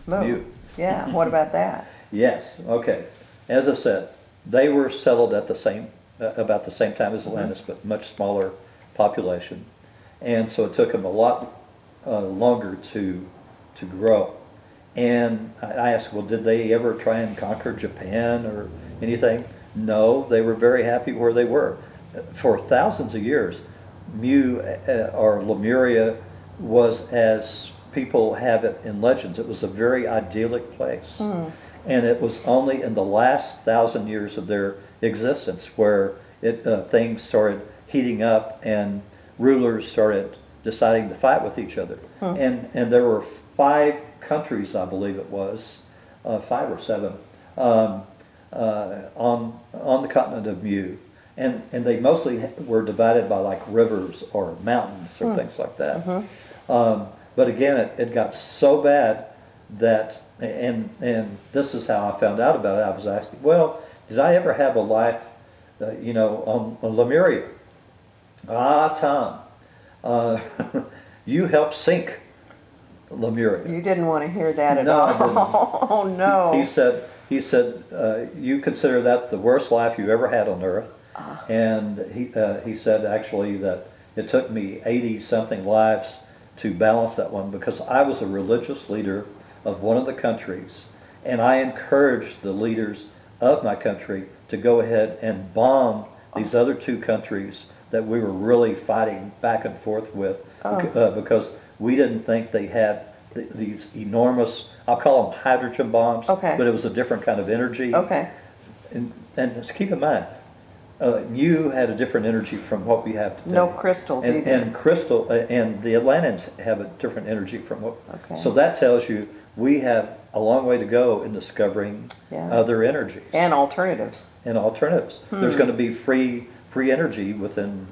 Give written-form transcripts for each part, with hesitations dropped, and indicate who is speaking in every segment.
Speaker 1: Mu.
Speaker 2: Yeah, what about that?
Speaker 1: Yes, okay. As I said, they were settled at the same, about the same time as Atlantis, but much smaller population. And so it took them a lot longer to grow. And I asked, well, did they ever try and conquer Japan or anything? No, they were very happy where they were. For thousands of years, Mu or Lemuria was, as people have it in legends, it was a very idyllic place. And it was only in the last 1,000 years of their existence where things started heating up and rulers started deciding to fight with each other. And there were 5 countries, I believe it was, 5 or 7, on the continent of Mu. And they mostly were divided by like rivers or mountains or things like that. But again, it got so bad that, and this is how I found out about it. I was asking, well, did I ever have a life, on Lemuria? Tom, you helped sink Lemuria.
Speaker 2: You didn't want to hear that at
Speaker 1: No,
Speaker 2: all.
Speaker 1: I didn't.
Speaker 2: Oh no.
Speaker 1: He said, you consider that the worst life you ever had on Earth. And he said actually that it took me 80-something lives to balance that one, because I was a religious leader of one of the countries, and I encouraged the leaders of my country to go ahead and bomb these other 2 countries that we were really fighting back and forth with, because we didn't think they had these enormous, I'll call them hydrogen bombs,
Speaker 2: Okay.
Speaker 1: but it was a different kind of energy.
Speaker 2: Okay.
Speaker 1: And just keep in mind, Mu had a different energy from what we have today.
Speaker 2: No crystals either.
Speaker 1: And crystal, and the Atlanteans have a different energy from what.
Speaker 2: Okay.
Speaker 1: So that tells you we have a long way to go in discovering other energies
Speaker 2: And alternatives.
Speaker 1: and alternatives. There's going to be free energy within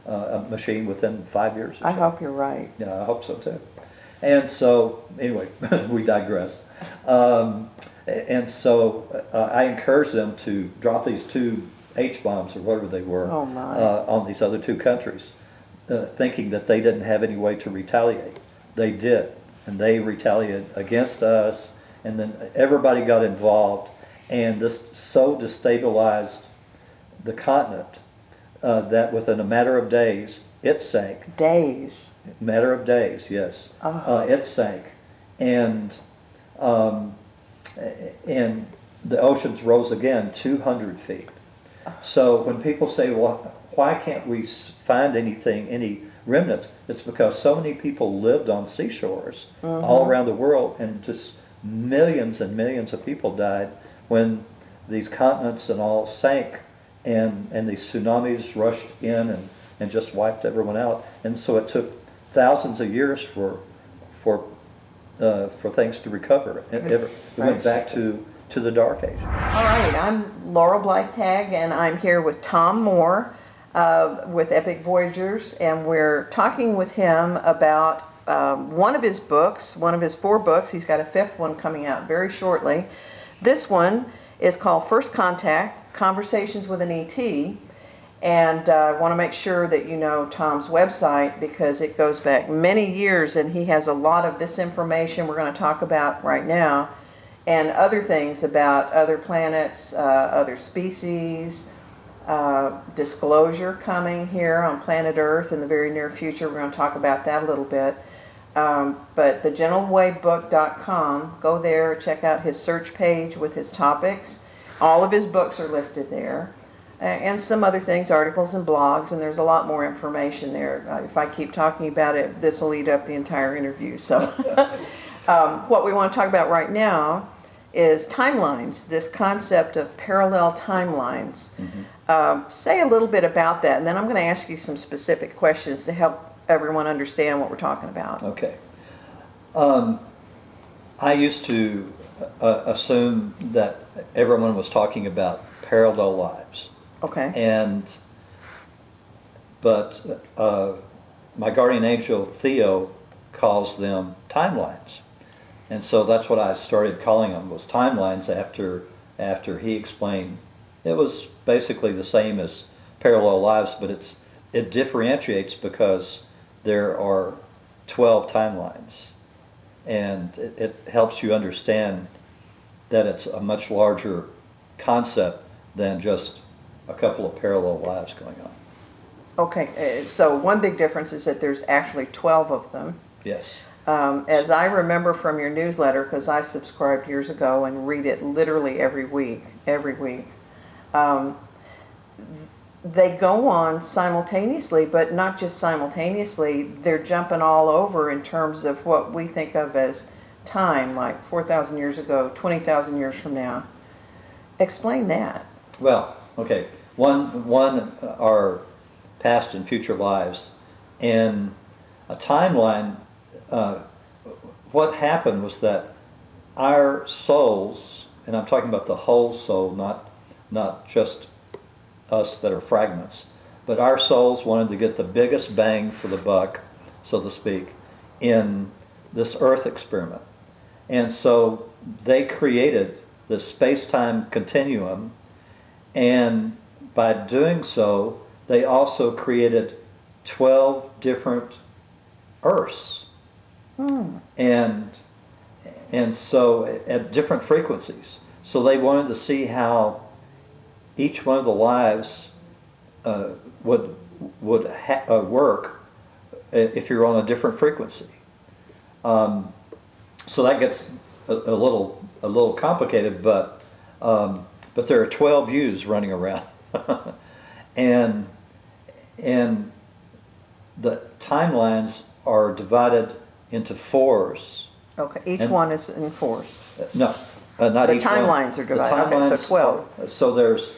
Speaker 1: a machine within 5 years. Or
Speaker 2: I
Speaker 1: so.
Speaker 2: hope you're right.
Speaker 1: Yeah, I hope so too. And so, anyway, we digress. And so I encouraged them to drop these 2 H-bombs or whatever they were on these other 2 countries, thinking that they didn't have any way to retaliate. They did, and they retaliated against us, and then everybody got involved, and this so destabilized the continent that within a matter of days, it sank.
Speaker 2: Days.
Speaker 1: Matter of days, yes. It sank, and the oceans rose again 200 feet. So when people say, well, why can't we find any remnants? It's because so many people lived on seashores all around the world, and just millions and millions of people died when these continents and all sank, and these tsunamis rushed in and just wiped everyone out. And so it took thousands of years for things to recover. It went back to the Dark Age.
Speaker 2: All right, I'm Laurel Blyth Tague, and I'm here with Tom Moore with Epic Voyagers, and we're talking with him about one of his books, one of his 4 books. He's got a 5th one coming out very shortly. This one is called First Contact, Conversations with an ET, and I want to make sure that you know Tom's website, because it goes back many years, and he has a lot of this information we're going to talk about right now, and other things about other planets, other species, disclosure coming here on planet Earth in the very near future. We're going to talk about that a little bit. But thegentlewaybook.com, go there, check out his search page with his topics. All of his books are listed there. And some other things, articles and blogs, and there's a lot more information there. If I keep talking about it, this will eat up the entire interview. So what we want to talk about right now is timelines, this concept of parallel timelines. Say a little bit about that, and then I'm going to ask you some specific questions to help everyone understand what we're talking about.
Speaker 1: Okay. I used to assume that everyone was talking about parallel lives.
Speaker 2: Okay.
Speaker 1: But my guardian angel Theo calls them timelines, and so that's what I started calling them, was timelines, after he explained it was basically the same as parallel lives, but it differentiates because there are 12 timelines, and it helps you understand that it's a much larger concept than just a couple of parallel lives going on.
Speaker 2: Okay, so one big difference is that there's actually 12 of them.
Speaker 1: Yes.
Speaker 2: As I remember from your newsletter, because I subscribed years ago and read it literally every week, they go on simultaneously, but not just simultaneously. They're jumping all over in terms of what we think of as time, like 4,000 years ago, 20,000 years from now. Explain that.
Speaker 1: Well, okay. One are past and future lives. In a timeline, what happened was that our souls, and I'm talking about the whole soul, not just us that are fragments, but our souls wanted to get the biggest bang for the buck, so to speak, in this Earth experiment. And so they created the space-time continuum, and by doing so, they also created 12 different Earths. And so at different frequencies. So they wanted to see how each one of the lives would work if you're on a different frequency. So that gets a little complicated, but there are 12 views running around, and the timelines are divided into fours.
Speaker 2: Okay, each one is in fours.
Speaker 1: No, not
Speaker 2: The
Speaker 1: each one.
Speaker 2: timelines are divided. Okay, so 12.
Speaker 1: So there's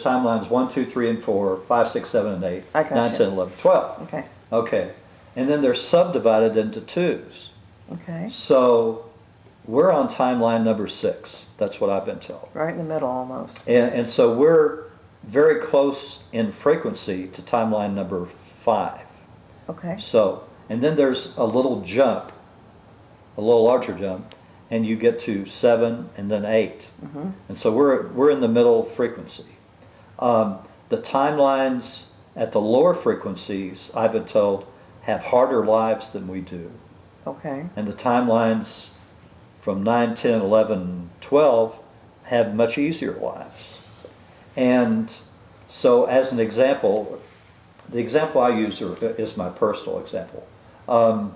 Speaker 1: timelines 1, 2, 3, and 4, 5, 6, 7, and 8,
Speaker 2: I got
Speaker 1: 9,
Speaker 2: you.
Speaker 1: 10, 11, 12.
Speaker 2: Okay.
Speaker 1: Okay, and then they're subdivided into twos.
Speaker 2: Okay.
Speaker 1: So we're on timeline number 6. That's what I've been told.
Speaker 2: Right in the middle almost.
Speaker 1: And so we're very close in frequency to timeline number 5.
Speaker 2: Okay.
Speaker 1: So, and then there's a little jump, a little larger jump, and you get to 7 and then 8. And so we're in the middle frequency. The timelines at the lower frequencies, I've been told, have harder lives than we do.
Speaker 2: Okay.
Speaker 1: And the timelines from 9, 10, 11, 12 have much easier lives. And so as an example, the example I use is my personal example. On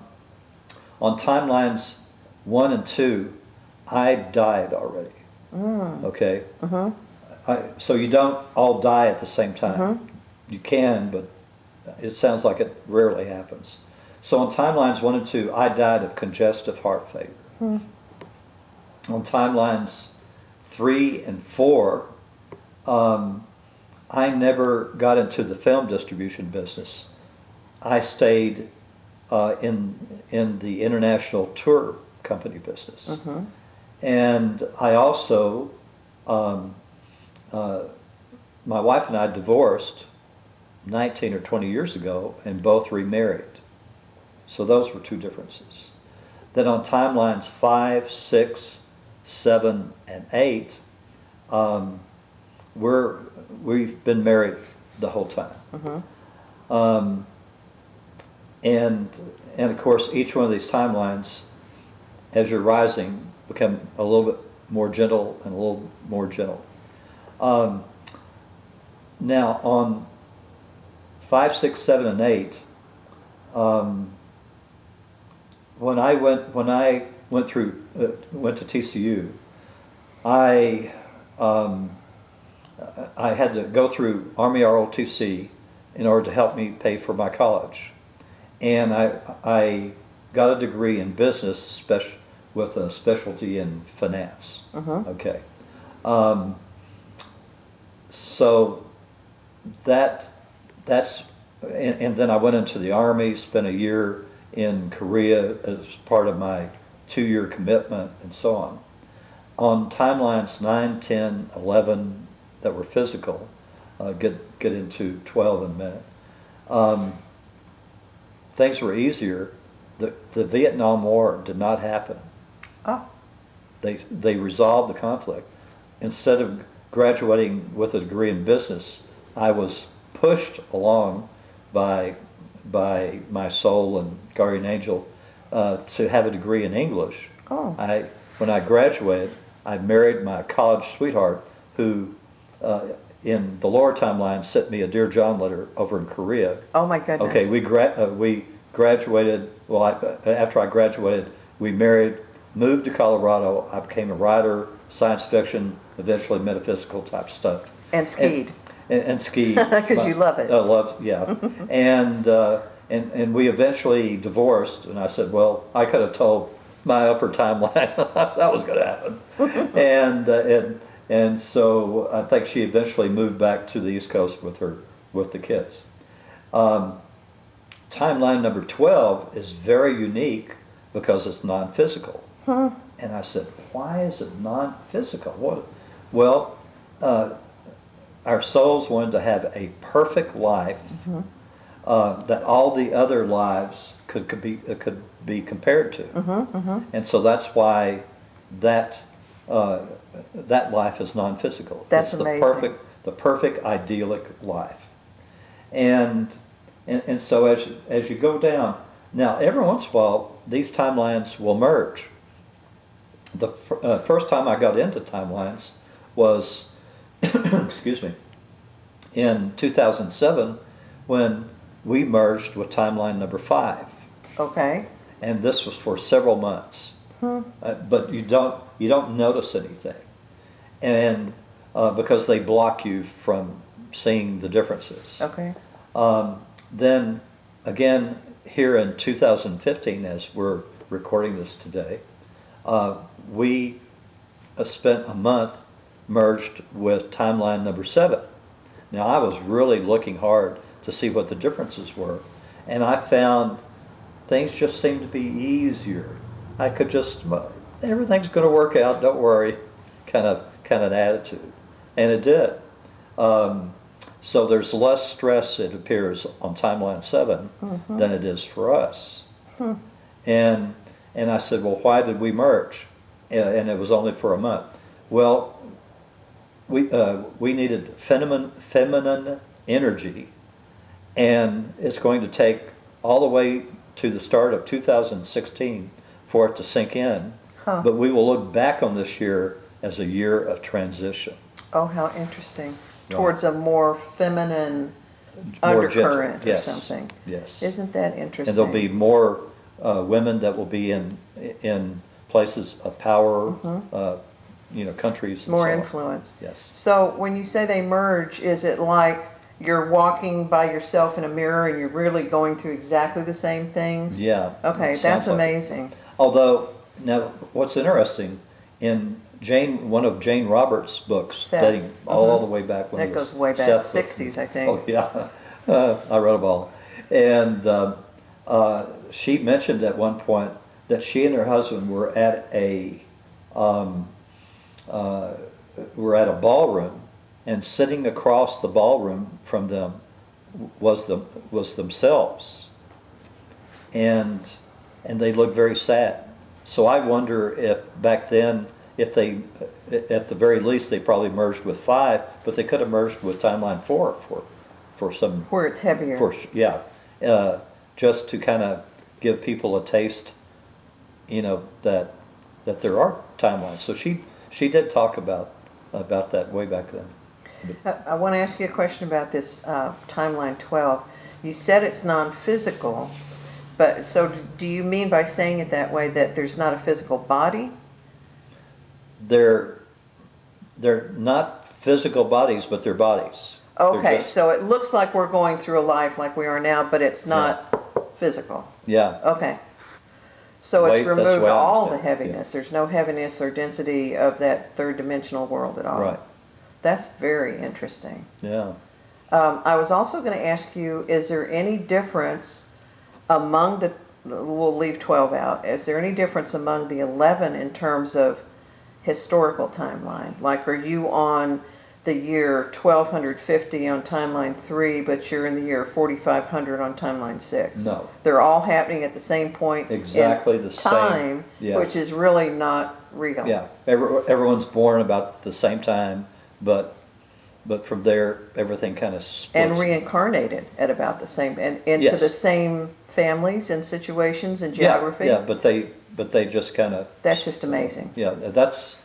Speaker 1: timelines 1 and 2, I died already. Okay? So you don't all die at the same time. You can, but it sounds like it rarely happens. So on timelines 1 and 2, I died of congestive heart failure. On timelines 3 and 4, I never got into the film distribution business. I stayed in the international tour company business. And I also, my wife and I divorced 19 or 20 years ago and both remarried. So those were two differences. Then on timelines 5, 6, 7, and 8, we've been married the whole time. And of course, each one of these timelines, as you're rising, become a little bit more gentle and a little more gentle. Now on 5, 6, 7, and 8, when I went to TCU, I had to go through Army ROTC in order to help me pay for my college, and I got a degree in business with a specialty in finance. Okay, so that's and then I went into the Army, spent a year in Korea as part of my 2-year commitment, and so on. On timelines 9, 10, 11 that were physical, get into 12 in a minute, things were easier. The Vietnam War did not happen.
Speaker 2: Oh.
Speaker 1: They resolved the conflict. Instead of graduating with a degree in business, I was pushed along by my soul and guardian angel to have a degree in English.
Speaker 2: Oh.
Speaker 1: When I graduated, I married my college sweetheart, who in the lower timeline sent me a Dear John letter over in Korea.
Speaker 2: Oh my goodness.
Speaker 1: Okay, we graduated. Well, after I graduated, we married, moved to Colorado. I became a writer, science fiction, eventually metaphysical type stuff.
Speaker 2: And skied.
Speaker 1: And skied.
Speaker 2: Because you love it.
Speaker 1: I love, yeah. And we eventually divorced, and I said, well, I could have told my upper timeline that was going to happen. And so I think she eventually moved back to the East Coast with the kids. Timeline number 12 is very unique because it's non-physical. And I said, why is it non-physical? Well, our souls wanted to have a perfect life that all the other lives could be compared to. And so that's why that life is non-physical.
Speaker 2: That's
Speaker 1: it's
Speaker 2: amazing.
Speaker 1: The perfect idyllic life. And so as you go down, now every once in a while these timelines will merge. The first time I got into timelines was excuse me, in 2007 when we merged with timeline number 5.
Speaker 2: Okay.
Speaker 1: And this was for several months. But you don't notice anything, and because they block you from seeing the differences.
Speaker 2: Okay.
Speaker 1: Then again, here in 2015, as we're recording this today, we spent a month merged with timeline number 7. Now I was really looking hard to see what the differences were, and I found things just seemed to be easier. I could just, everything's going to work out, don't worry, kind of an attitude. And it did. So there's less stress, it appears, on timeline 7 than it is for us. And I said, well, why did we merge? And it was only for a month. Well, we needed feminine energy, and it's going to take all the way to the start of 2016 for it to sink in. But we will look back on this year as a year of transition.
Speaker 2: Oh, how interesting. Towards a more feminine
Speaker 1: More
Speaker 2: undercurrent
Speaker 1: gentle. Yes.
Speaker 2: or something.
Speaker 1: Yes.
Speaker 2: Isn't that interesting?
Speaker 1: And there'll be more women that will be in places of power, countries. And
Speaker 2: more
Speaker 1: so on.
Speaker 2: influence.
Speaker 1: Yes.
Speaker 2: So when you say they merge, is it like you're walking by yourself in a mirror and you're really going through exactly the same things?
Speaker 1: Yeah.
Speaker 2: Okay,
Speaker 1: It
Speaker 2: that's
Speaker 1: sounds like it.
Speaker 2: amazing.
Speaker 1: Although, now, what's interesting, in one of Jane Roberts' books,
Speaker 2: Seth.
Speaker 1: dating all the way back when
Speaker 2: That
Speaker 1: it was
Speaker 2: goes way back,
Speaker 1: Seth's book.
Speaker 2: 60s, I think.
Speaker 1: Oh, yeah. I read them all. And she mentioned at one point that she and her husband were at a ballroom, and sitting across the ballroom from them was themselves, and they looked very sad. So I wonder if back then, if they, at the very least, they probably merged with 5, but they could have merged with timeline 4 for some.
Speaker 2: Where it's heavier.
Speaker 1: Just to kind of give people a taste, that there are timelines. So she did talk about that way back then.
Speaker 2: I want to ask you a question about this timeline 12. You said it's non-physical, but so do you mean by saying it that way that there's not a physical body?
Speaker 1: They're not physical bodies, but they're bodies.
Speaker 2: Okay,
Speaker 1: They're
Speaker 2: so it looks like we're going through a life like we are now, but it's not physical.
Speaker 1: Yeah.
Speaker 2: Okay. So it's
Speaker 1: That's the
Speaker 2: removed
Speaker 1: way I
Speaker 2: all the
Speaker 1: understand it,
Speaker 2: heaviness. There's no heaviness or density of that third dimensional world at all.
Speaker 1: Right.
Speaker 2: That's very interesting.
Speaker 1: Yeah.
Speaker 2: I was also going to ask you, is there any difference among we'll leave 12 out, is there any difference among the 11 in terms of historical timeline? Like, are you on the year 1250 on timeline 3, but you're in the year 4500 on timeline 6?
Speaker 1: No.
Speaker 2: They're all happening at the same point
Speaker 1: Exactly
Speaker 2: in
Speaker 1: the same.
Speaker 2: time,
Speaker 1: Yeah.
Speaker 2: which is really not real.
Speaker 1: Yeah. Everyone's born about the same time, but but from there, everything kind of splits.
Speaker 2: And reincarnated at about the same, and into
Speaker 1: Yes.
Speaker 2: the same families and situations and
Speaker 1: Yeah,
Speaker 2: geography?
Speaker 1: yeah, but they just kind of.
Speaker 2: That's just amazing.
Speaker 1: Yeah, that's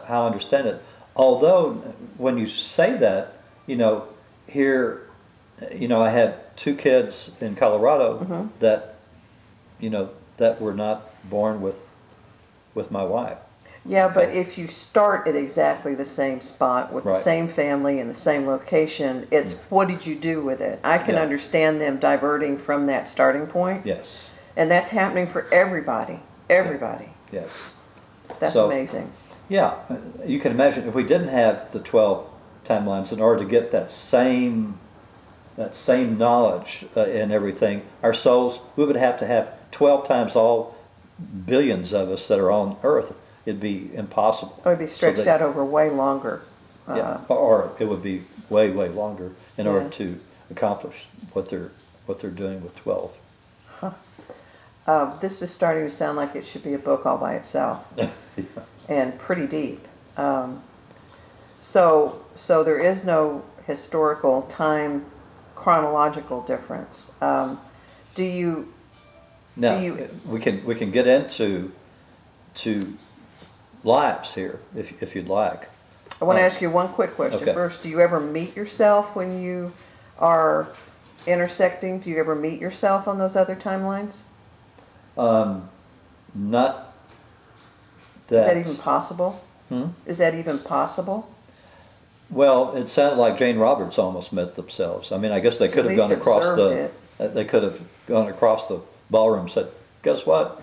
Speaker 1: how I understand it. Although, when you say that, here, I had 2 kids in Colorado that, that were not born with my wife.
Speaker 2: Yeah, but if you start at exactly the same spot with the
Speaker 1: Right.
Speaker 2: same family in the same location, it's what did you do with it? I can
Speaker 1: Yeah.
Speaker 2: understand them diverting from that starting point.
Speaker 1: Yes,
Speaker 2: And that's happening for everybody. Everybody.
Speaker 1: yes.
Speaker 2: That's
Speaker 1: So-
Speaker 2: amazing.
Speaker 1: Yeah, you can imagine if we didn't have the 12 timelines, in order to get that same knowledge and everything, our souls, we would have to have 12 times all billions of us that are on Earth. It'd be impossible.
Speaker 2: It would be stretched
Speaker 1: So
Speaker 2: out over way longer.
Speaker 1: yeah, or it would be way, way longer in order
Speaker 2: Yeah.
Speaker 1: to accomplish what they're doing with 12.
Speaker 2: This is starting to sound like it should be a book all by itself. And pretty deep. So there is no historical time chronological difference. Do you?
Speaker 1: Now,
Speaker 2: Do you-
Speaker 1: we can get into lives here if you'd like.
Speaker 2: I want to ask you one quick question
Speaker 1: Okay.
Speaker 2: first. Do you ever meet yourself when you are intersecting? Do you ever meet yourself on those other timelines?
Speaker 1: Not that.
Speaker 2: Is that even possible?
Speaker 1: Hmm?
Speaker 2: Is that even possible?
Speaker 1: Well, it sounded like Jane Roberts almost met themselves. I mean, I guess they could
Speaker 2: At
Speaker 1: have gone
Speaker 2: least
Speaker 1: across
Speaker 2: observed
Speaker 1: they could have gone across the ballroom and said, "Guess what?"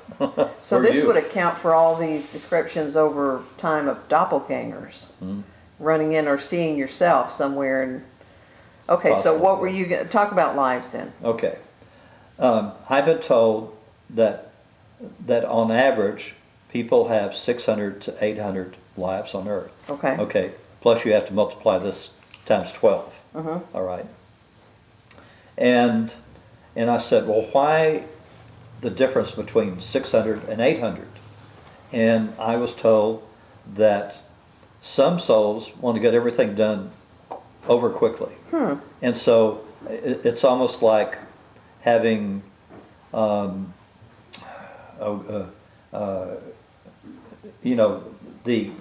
Speaker 2: So
Speaker 1: Where are
Speaker 2: this
Speaker 1: you?"
Speaker 2: would account for all these descriptions over time of doppelgangers
Speaker 1: Hmm.
Speaker 2: running in or seeing yourself somewhere. And okay, so
Speaker 1: Possibly.
Speaker 2: what were you going to talk about lives then?
Speaker 1: Okay. I've been told that on average, people have 600 to 800 lives on Earth.
Speaker 2: Okay.
Speaker 1: Okay. Plus, you have to multiply this times 12. All right. And I said, well, why the difference between 600 and 800? And I was told that some souls want to get everything done over quickly. And so it's almost like having the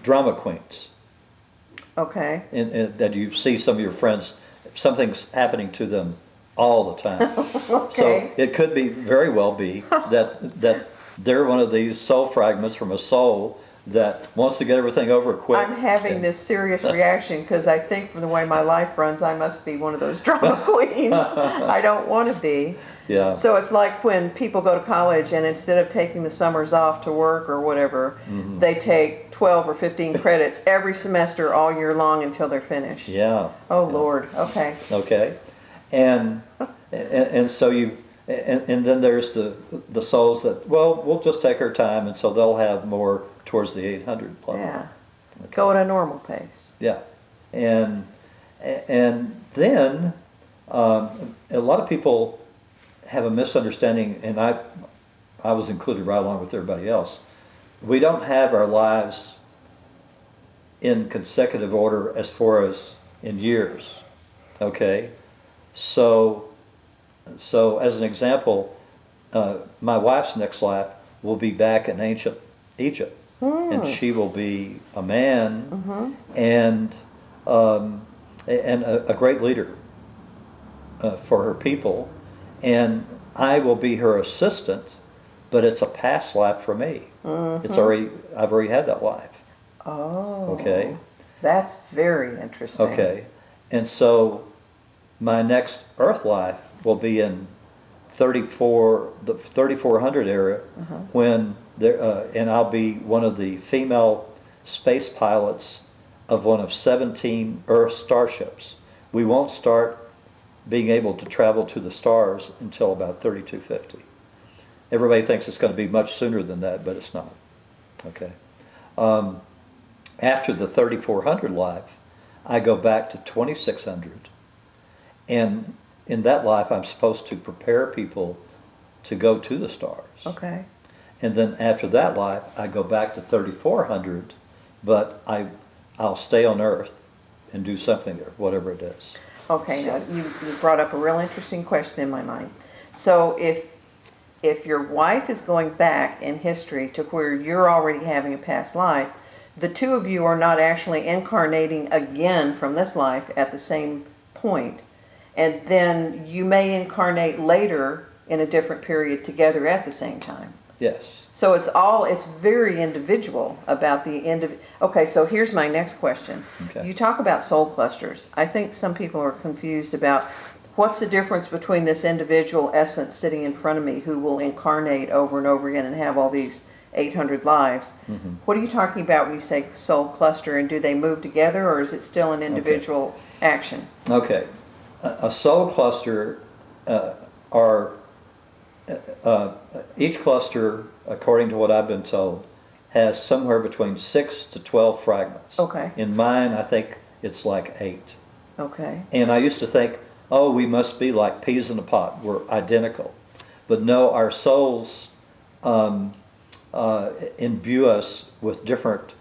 Speaker 1: drama queens.
Speaker 2: Okay.
Speaker 1: And that you see some of your friends, something's happening to them all the time.
Speaker 2: Okay.
Speaker 1: So it could be very well be that they're one of these soul fragments from a soul that wants to get everything over quick.
Speaker 2: I'm having this serious reaction because I think from the way my life runs, I must be one of those drama queens. I don't want to be.
Speaker 1: Yeah.
Speaker 2: So it's like when people go to college and instead of taking the summers off to work or whatever, they take 12 or 15 credits every semester all year long until they're finished.
Speaker 1: Yeah.
Speaker 2: Oh, Lord. Okay.
Speaker 1: Okay. And so and then there's the souls that, well, we'll just take our time, and so they'll have more towards the 800 level.
Speaker 2: Yeah. Go at a normal pace.
Speaker 1: Yeah. And then a lot of people have a misunderstanding, and I was included right along with everybody else. We don't have our lives in consecutive order as far as in years. Okay? So as an example, my wife's next life will be back in ancient Egypt, and she will be a man and a great leader for her people, and I will be her assistant, but it's a past life for me. I've already had that life.
Speaker 2: Oh.
Speaker 1: Okay.
Speaker 2: That's very interesting.
Speaker 1: Okay, and so my next Earth life will be in the 3400 era, when there, and I'll be one of the female space pilots of one of 17 Earth starships. We won't start being able to travel to the stars until about 3250. Everybody thinks it's going to be much sooner than that, but it's not. Okay. After the 3400 life, I go back to 2600, and in that life I'm supposed to prepare people to go to the stars.
Speaker 2: Okay.
Speaker 1: And then after that life, I go back to 3400, but I'll stay on Earth and do something there, whatever it is.
Speaker 2: Okay, now you brought up a real interesting question in my mind. So if your wife is going back in history to where you're already having a past life, the two of you are not actually incarnating again from this life at the same point, and then you may incarnate later in a different period together at the same time.
Speaker 1: Yes.
Speaker 2: So it's very individual about the Okay, so here's my next question.
Speaker 1: Okay.
Speaker 2: You talk about soul clusters. I think some people are confused about what's the difference between this individual essence sitting in front of me who will incarnate over and over again and have all these 800 lives.
Speaker 1: Mm-hmm.
Speaker 2: What are you talking about when you say soul cluster, and do they move together, or is it still an individual action?
Speaker 1: Okay. A soul cluster are each cluster, according to what I've been told, has somewhere between 6 to 12 fragments.
Speaker 2: Okay.
Speaker 1: In mine, I think it's like 8.
Speaker 2: Okay.
Speaker 1: And I used to think, oh, we must be like peas in a pod. We're identical. But no, our souls imbue us with different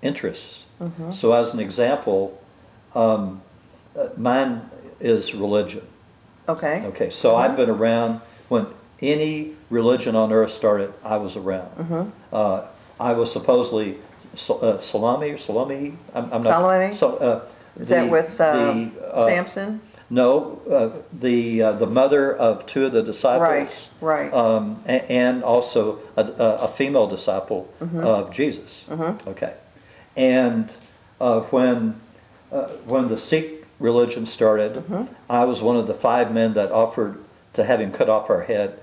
Speaker 1: interests.
Speaker 2: Mm-hmm.
Speaker 1: So as an example, mine is religion.
Speaker 2: Okay.
Speaker 1: Okay, so I've been around when any religion on earth started. I was around.
Speaker 2: Mm-hmm.
Speaker 1: I was supposedly Salami or Salami. I'm not.
Speaker 2: Salome?
Speaker 1: So,
Speaker 2: Is that with Samson?
Speaker 1: No, the mother of 2 of the disciples.
Speaker 2: Right.
Speaker 1: And also a female disciple of Jesus.
Speaker 2: Mm-hmm.
Speaker 1: Okay, and when the Sikh religion started, I was one of the 5 men that offered to have him cut off our head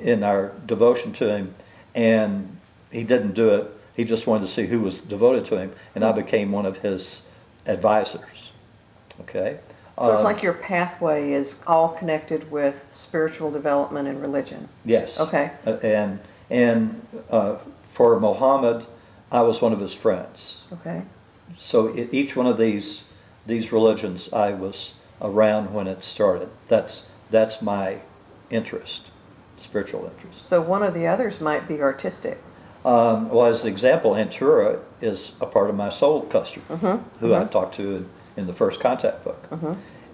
Speaker 1: in our devotion to him, and he didn't do it. He just wanted to see who was devoted to him, and I became one of his advisors. Okay.
Speaker 2: So it's like your pathway is all connected with spiritual development and religion.
Speaker 1: Yes.
Speaker 2: Okay.
Speaker 1: And for Muhammad, I was one of his friends.
Speaker 2: Okay.
Speaker 1: So each one of these religions, I was around when it started. That's my interest, spiritual interest.
Speaker 2: So one of the others might be artistic.
Speaker 1: Well, as an example, Antura is a part of my soul cluster, who I talked to in the first contact book.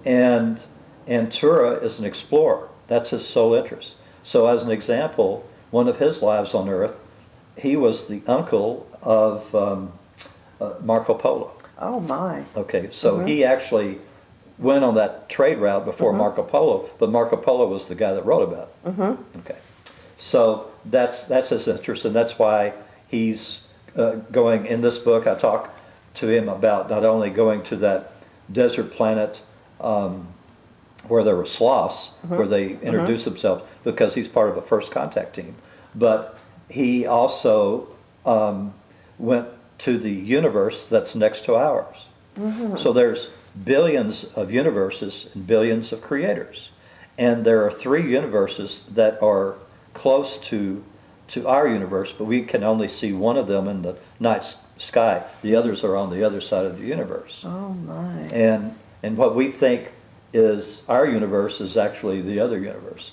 Speaker 1: And Antura is an explorer. That's his sole interest. So as an example, one of his lives on Earth, he was the uncle of Marco Polo.
Speaker 2: Oh my.
Speaker 1: Okay, so he actually went on that trade route before Marco Polo, but Marco Polo was the guy that wrote about it. Okay, so that's his interest, and that's why he's going in this book. I talk to him about not only going to that desert planet where there were sloths, where they introduced themselves, because he's part of a first contact team, but he also went to the universe that's next to ours. So there's billions of universes and billions of creators, and there are 3 universes that are close to our universe, but we can only see one of them in the night sky. The others are on the other side of the universe.
Speaker 2: Oh my.
Speaker 1: And what we think is our universe is actually the other universe,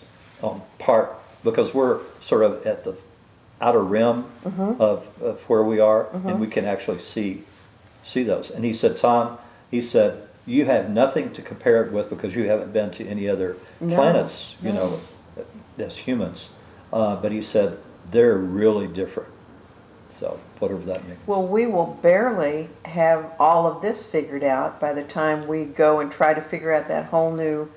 Speaker 1: part, because we're sort of at the outer rim of where we are, and we can actually see those. And he said, Tom, he said, you have nothing to compare it with because you haven't been to any other planets, you know, as humans. But he said, they're really different. So, whatever that means.
Speaker 2: Well, we will barely have all of this figured out by the time we go and try to figure out that whole new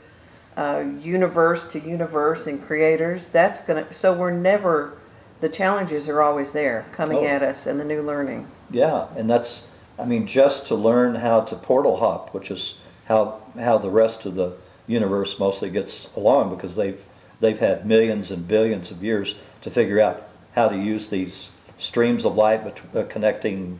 Speaker 2: universe to universe and creators. That's gonna. So we're never. The challenges are always there, coming at us, and the new learning.
Speaker 1: Yeah, and that's. I mean, just to learn how to portal hop, which is how the rest of the universe mostly gets along, because they've had millions and billions of years to figure out how to use these streams of light connecting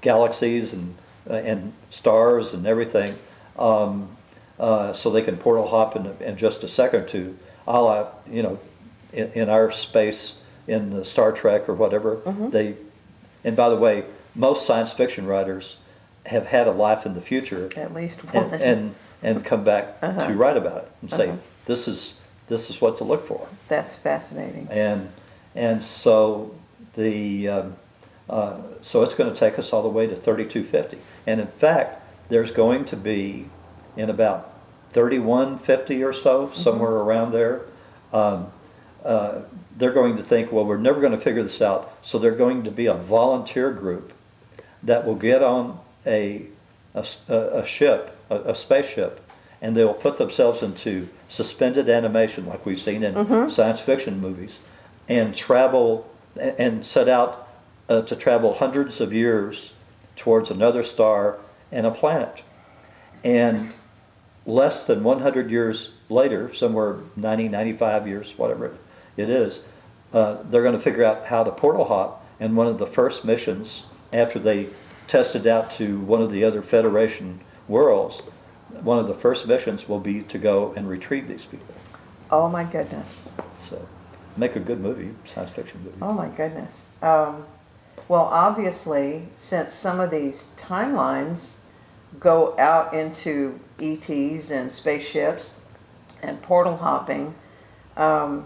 Speaker 1: galaxies and stars and everything, so they can portal hop in just a second or two, a la, you know, in our space in the Star Trek or whatever. And by the way, most science fiction writers have had a life in the future,
Speaker 2: At least one.
Speaker 1: and come back to write about it and say, this is what to look for.
Speaker 2: That's fascinating.
Speaker 1: And so so it's going to take us all the way to 3250. And in fact, there's going to be, in about 3150 or so, somewhere around there, they're going to think, well, we're never going to figure this out. So they're going to be a volunteer group that will get on a ship, a spaceship, and they will put themselves into suspended animation like we've seen in science fiction movies, and travel and set out to travel hundreds of years towards another star and a planet. And less than 100 years later, somewhere 90, 95 years, whatever it is, they're going to figure out how to portal hop. And one of the first missions, after they tested out to one of the other Federation worlds, one of the first missions will be to go and retrieve these people.
Speaker 2: Oh my goodness.
Speaker 1: So, make a good movie, science fiction movie.
Speaker 2: Oh my goodness. Well, obviously, since some of these timelines go out into ETs and spaceships and portal hopping, that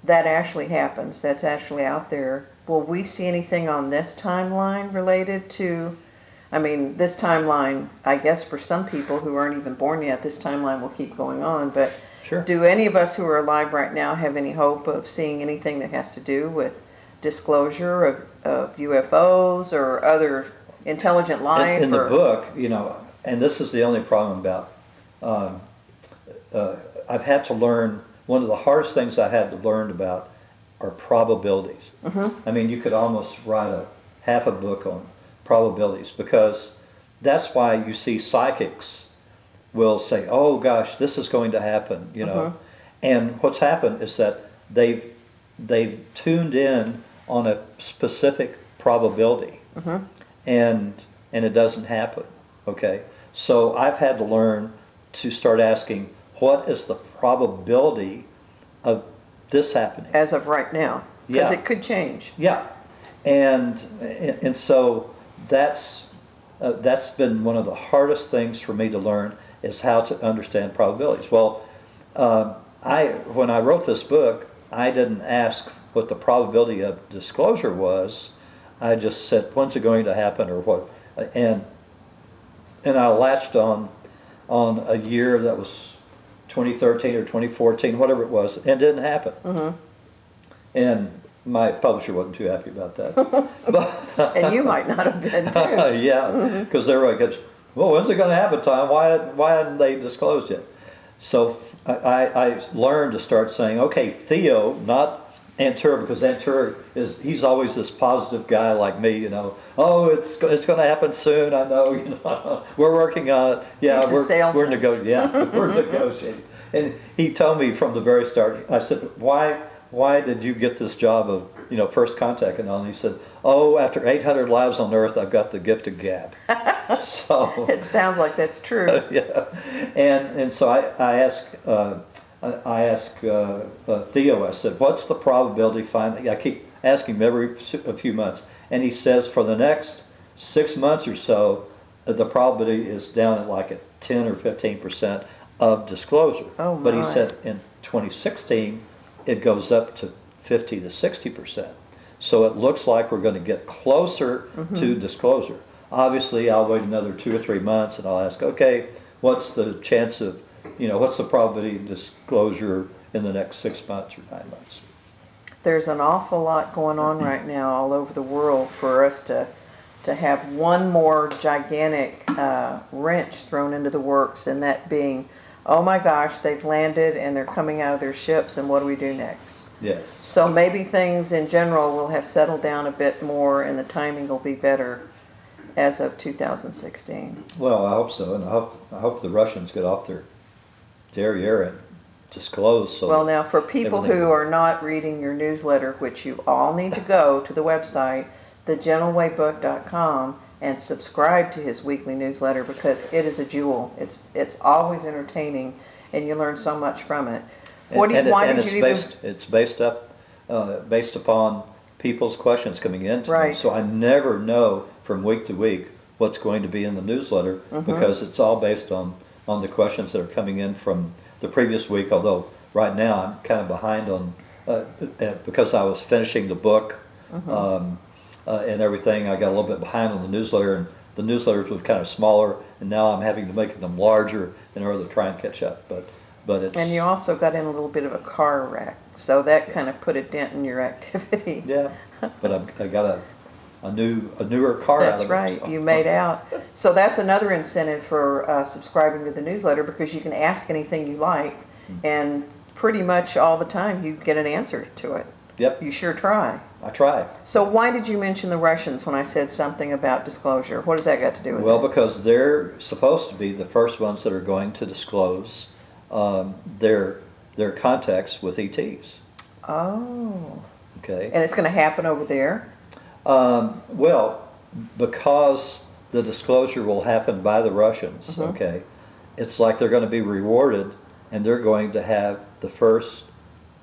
Speaker 2: actually happens. That's actually out there. Will we see anything on this timeline related to, I mean, this timeline, I guess for some people who aren't even born yet, this timeline will keep going on, but
Speaker 1: Sure.
Speaker 2: do any of us who are alive right now have any hope of seeing anything that has to do with disclosure of UFOs or other intelligent life?
Speaker 1: In the book, you know, and this is the only problem about, I've had to learn, one of the hardest things I had to learn about are probabilities. I mean, you could almost write half a book on probabilities, because that's why you see psychics will say, oh gosh, this is going to happen, you know. And what's happened is that they've tuned in on a specific probability, and it doesn't happen. Okay, so I've had to learn to start asking, what is the probability of this happening
Speaker 2: As of right now, because
Speaker 1: Yeah.
Speaker 2: it could change.
Speaker 1: Yeah, and so that's been one of the hardest things for me to learn, is how to understand probabilities. Well, when I wrote this book, I didn't ask what the probability of disclosure was. I just said, when's it going to happen, or what, and I latched on a year that was 2013 or 2014, whatever it was, and it didn't happen. And my publisher wasn't too happy about that.
Speaker 2: And you might not have been too.
Speaker 1: Yeah, because they were like, well, when's it going to happen, Tom? Why hadn't they disclosed it? So I learned to start saying, okay, Theo, not Antura, because Antura he's always this positive guy like me, you know. Oh, it's going to happen soon. I know, you know. We're working on it. Yeah,
Speaker 2: He's a salesman.
Speaker 1: we're negotiating. And he told me from the very start. I said, why did you get this job of, you know, first contact and all? And he said, oh, after 800 lives on Earth, I've got the gift of gab. So
Speaker 2: It sounds like that's true.
Speaker 1: yeah, and so I asked Theo. I said, what's the probability finally? I keep asking him every a few months, and he says for the next 6 months or so, the probability is down at like at 10 or 15% of disclosure.
Speaker 2: Oh,
Speaker 1: But he
Speaker 2: my.
Speaker 1: said in 2016 it goes up to 50 to 60%. So it looks like we're going to get closer to disclosure. Obviously, I'll wait another 2 or 3 months, and I'll ask, okay, what's the chance of, you know, what's the probability of disclosure in the next 6 months or 9 months?
Speaker 2: There's an awful lot going on right now all over the world for us to have one more gigantic wrench thrown into the works, and that being, oh my gosh, they've landed and they're coming out of their ships, and what do we do next?
Speaker 1: Yes.
Speaker 2: So maybe things in general will have settled down a bit more, and the timing will be better as of 2016.
Speaker 1: Well, I hope so, and I hope the Russians get off their derriere and disclose. So
Speaker 2: Well, now for people
Speaker 1: everything-
Speaker 2: who are not reading your newsletter, which you all need to go to the website, thegentlewaybook.com, and subscribe to his weekly newsletter, because it is a jewel. It's always entertaining, and you learn so much from it.
Speaker 1: It's based upon people's questions coming in to me.
Speaker 2: Right.
Speaker 1: So I never know from week to week what's going to be in the newsletter, because it's all based on the questions that are coming in from the previous week. Although right now I'm kind of behind on because I was finishing the book and everything. I got a little bit behind on the newsletter, and the newsletters were kind of smaller, and now I'm having to make them larger in order to try and catch up. But it's
Speaker 2: And you also got in a little bit of a car wreck, so that kind of put a dent in your activity.
Speaker 1: yeah. But I got a newer car out
Speaker 2: That's
Speaker 1: of it.
Speaker 2: right,
Speaker 1: So.
Speaker 2: you made out. So that's another incentive for subscribing to the newsletter, because you can ask anything you like, and pretty much all the time you get an answer to it.
Speaker 1: Yep,
Speaker 2: You sure try.
Speaker 1: I try.
Speaker 2: So why did you mention the Russians when I said something about disclosure? What does that got to do with
Speaker 1: Well,
Speaker 2: it?
Speaker 1: because they're supposed to be the first ones that are going to disclose their contacts with ETs.
Speaker 2: Oh.
Speaker 1: Okay.
Speaker 2: And it's going to happen over there?
Speaker 1: Well, because the disclosure will happen by the Russians, okay, it's like they're going to be rewarded, and they're going to have the first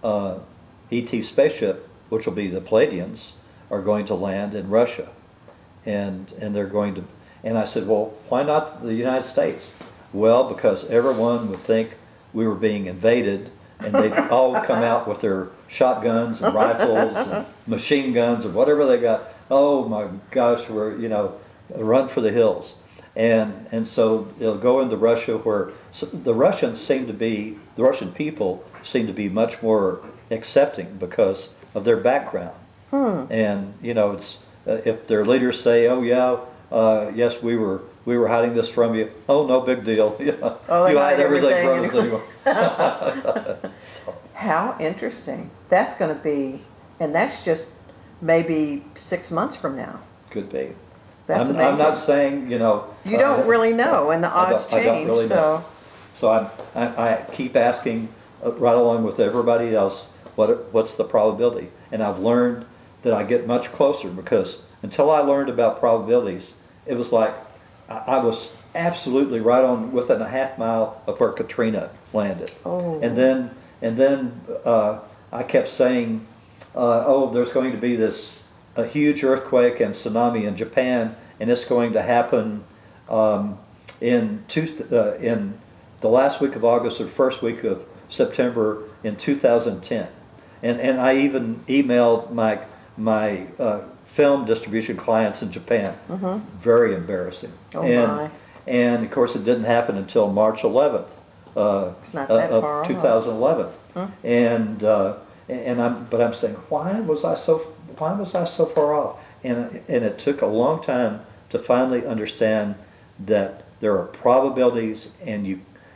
Speaker 1: ET spaceship, which will be the Palladians, are going to land in Russia, and they're going to. And I said, well, why not the United States? Well, because everyone would think we were being invaded, and they'd all come out with their shotguns and rifles and machine guns or whatever they got. Oh my gosh, we're, run for the hills. And so it'll go into Russia, where the Russian people seem to be much more accepting because of their background. And, it's, if their leaders say, oh yeah, yes, we were hiding this from you. Oh, no big deal.
Speaker 2: Oh, they
Speaker 1: you
Speaker 2: hide
Speaker 1: hide everything from us
Speaker 2: everything.
Speaker 1: anyway.
Speaker 2: How interesting. That's going to be, and that's just maybe 6 months from now.
Speaker 1: Could be.
Speaker 2: That's
Speaker 1: I'm
Speaker 2: amazing.
Speaker 1: not saying,
Speaker 2: You don't really know, and the odds
Speaker 1: I don't
Speaker 2: change,
Speaker 1: really
Speaker 2: so.
Speaker 1: know. So I keep asking, right along with everybody else, what's the probability? And I've learned that I get much closer, because until I learned about probabilities, it was like I was absolutely right on within a half mile of where Katrina landed.
Speaker 2: Oh.
Speaker 1: And then I kept saying, oh, there's going to be a huge earthquake and tsunami in Japan, and it's going to happen in the last week of August or first week of September in 2010. And I even emailed my film distribution clients in Japan. Very embarrassing.
Speaker 2: Oh,
Speaker 1: and,
Speaker 2: my.
Speaker 1: And of course it didn't happen until March 11th
Speaker 2: It's not that far
Speaker 1: of
Speaker 2: off.
Speaker 1: 2011. But I'm saying, why was I so far off? And it took a long time to finally understand that there are probabilities, and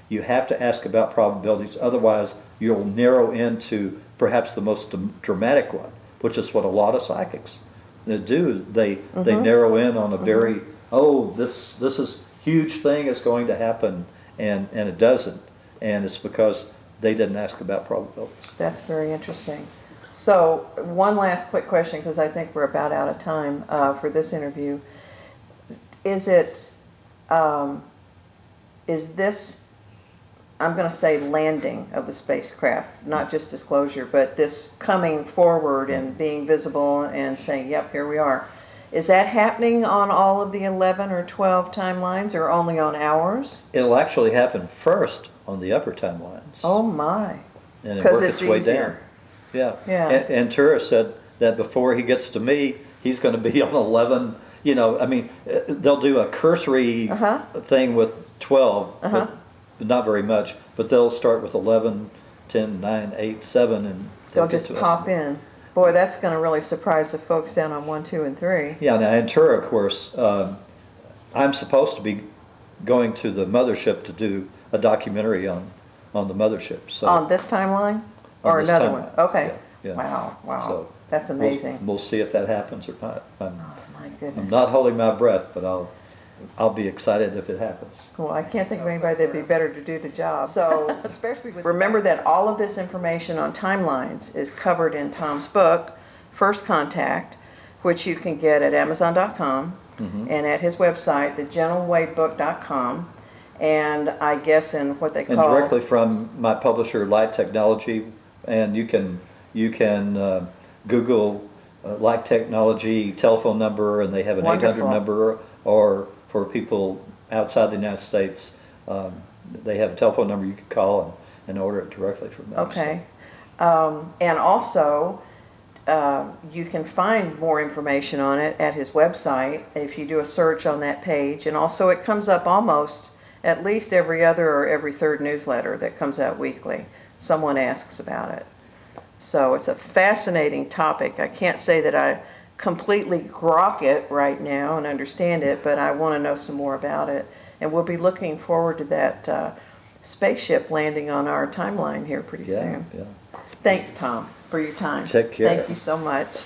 Speaker 1: you have to ask about probabilities, otherwise you'll narrow into perhaps the most dramatic one, which is what a lot of psychics do. They narrow in on a very, this is huge thing is going to happen, and it doesn't, and it's because they didn't ask about probabilities.
Speaker 2: That's very interesting. So one last quick question, because I think we're about out of time for this interview. Is this, I'm going to say, landing of the spacecraft, not just disclosure, but this coming forward and being visible and saying, yep, here we are. Is that happening on all of the 11 or 12 timelines, or only on ours?
Speaker 1: It'll actually happen first on the upper timelines.
Speaker 2: Oh my.
Speaker 1: And it
Speaker 2: 'Cause
Speaker 1: work
Speaker 2: it's
Speaker 1: its way
Speaker 2: easier.
Speaker 1: down. Yeah.
Speaker 2: Yeah.
Speaker 1: And Tura said that before he gets to me, he's going to be on 11. They'll do a cursory thing with 12, but not very much. But they'll start with 11, 10, 9, 8, 7, and
Speaker 2: They'll
Speaker 1: get
Speaker 2: just
Speaker 1: to us.
Speaker 2: pop in. Boy, that's going to really surprise the folks down on 1, 2, and 3.
Speaker 1: Yeah, now in Tura, of course, I'm supposed to be going to the mothership to do a documentary on the mothership. So
Speaker 2: On this timeline? Or
Speaker 1: this
Speaker 2: another
Speaker 1: timeline,
Speaker 2: one? Okay.
Speaker 1: yeah.
Speaker 2: Wow.
Speaker 1: So
Speaker 2: That's amazing.
Speaker 1: We'll see if that happens or not.
Speaker 2: Oh my
Speaker 1: I'm
Speaker 2: goodness.
Speaker 1: not holding my breath, but I'll be excited if it happens.
Speaker 2: Well, I can't think of anybody that'd be better to do the job. So, especially with, remember that all of this information on timelines is covered in Tom's book, First Contact, which you can get at Amazon.com and at his website, thegentlewaybook.com, and I guess in what they
Speaker 1: And
Speaker 2: call
Speaker 1: directly from my publisher, Light Technology, and you can Google Light Technology telephone number, and they have an
Speaker 2: Wonderful.
Speaker 1: 800 number, or for people outside the United States, they have a telephone number you can call and order it directly from them.
Speaker 2: Okay. And also, you can find more information on it at his website if you do a search on that page. And also it comes up almost at least every other or every third newsletter that comes out weekly. Someone asks about it. So it's a fascinating topic. I can't say that I completely grok it right now and understand it, but I want to know some more about it. And we'll be looking forward to that spaceship landing on our timeline here pretty
Speaker 1: Yeah,
Speaker 2: soon.
Speaker 1: yeah.
Speaker 2: Thanks, Tom, for your time.
Speaker 1: Take care.
Speaker 2: Thank you so much.